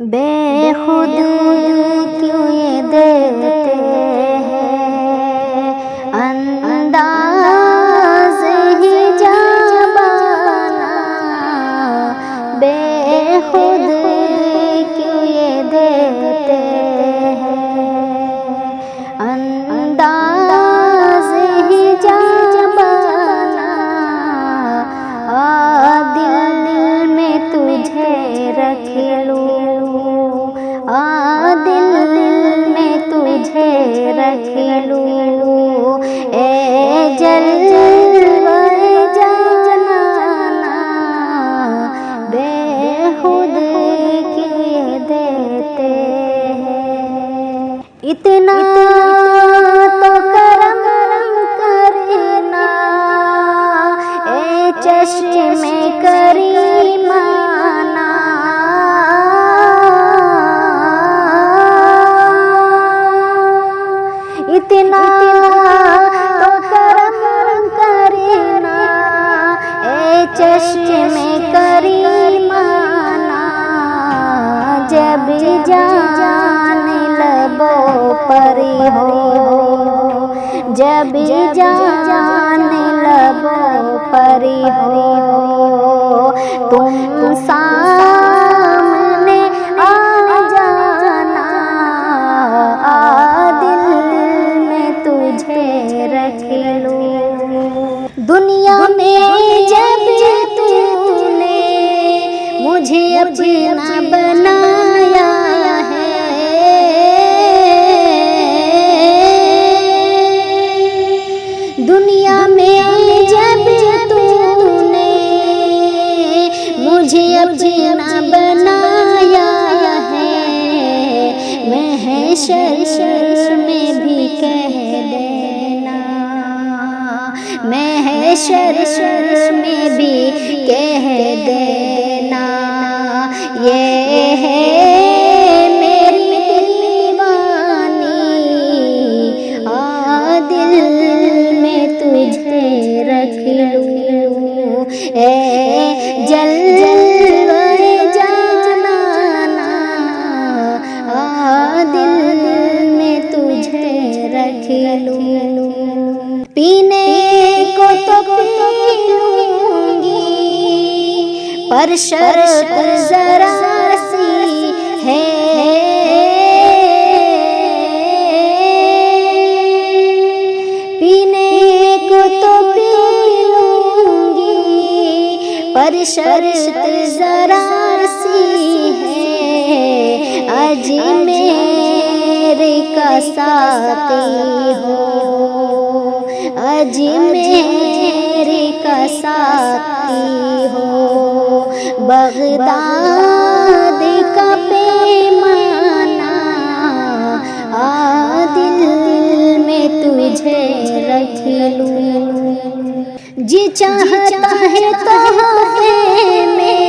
बेखुद क्यों ये देते हैं अंदाज़ ही जाबाना, बेखुद क्यों ये देते हैं अंदाज़ ही जाबाना। दिल में तुझे रख लूं, दिल में तुझे रख लूं, ए जलवाए जाना, बेखुद क्यों ये देते हैं। इतना तो करम करना ए चश्मे करीमाना, इतना तो करम करना ए चश्मे करीमाना। जब जान लबों पर हो, जब जान लबों पर हो, तुम सामने आ जाना, दिल में तुझे रख लूं। दुनिया में जब तूने मुझे अपना बनाया है, दुनिया में जब तूने मुझे अपना बनाया है, महशर में भी कह देना, महशर में भी कह देना, ये है मेरी दीवानी, दिल में तुझे रख लूं, ए जलवाए जाना, दिल में तुझे रख लूं। पीने को तो पी लूंगी पर शर्त जरा सी है, पीने को तो पी लूंगी पर शर्त जरा सी है। अजमेर का साथी हो, अजमेर का साथी हो, बगदाद का पैमाना, दिल में तुझे रख लूं। जी चाहता है तोहफे में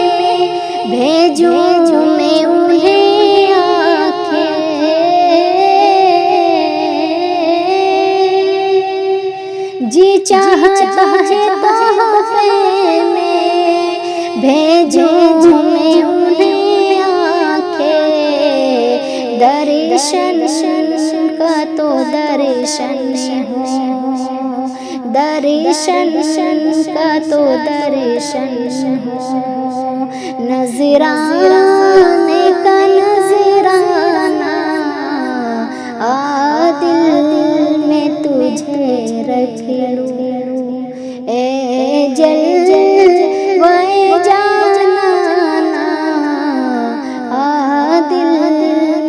भेजूं मैं उन्हें आँखें, जी चाहता है तोहफे में भेजूं मैं उन्हें आँखें। दर्शन का तो दर्शन हो, दर्शन का तो दर्शन हो, नजराने का नजराना, दिल में तुझे रख लूं, ए जलवाए जाना, दिल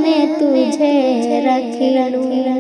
में तुझे रख लूं।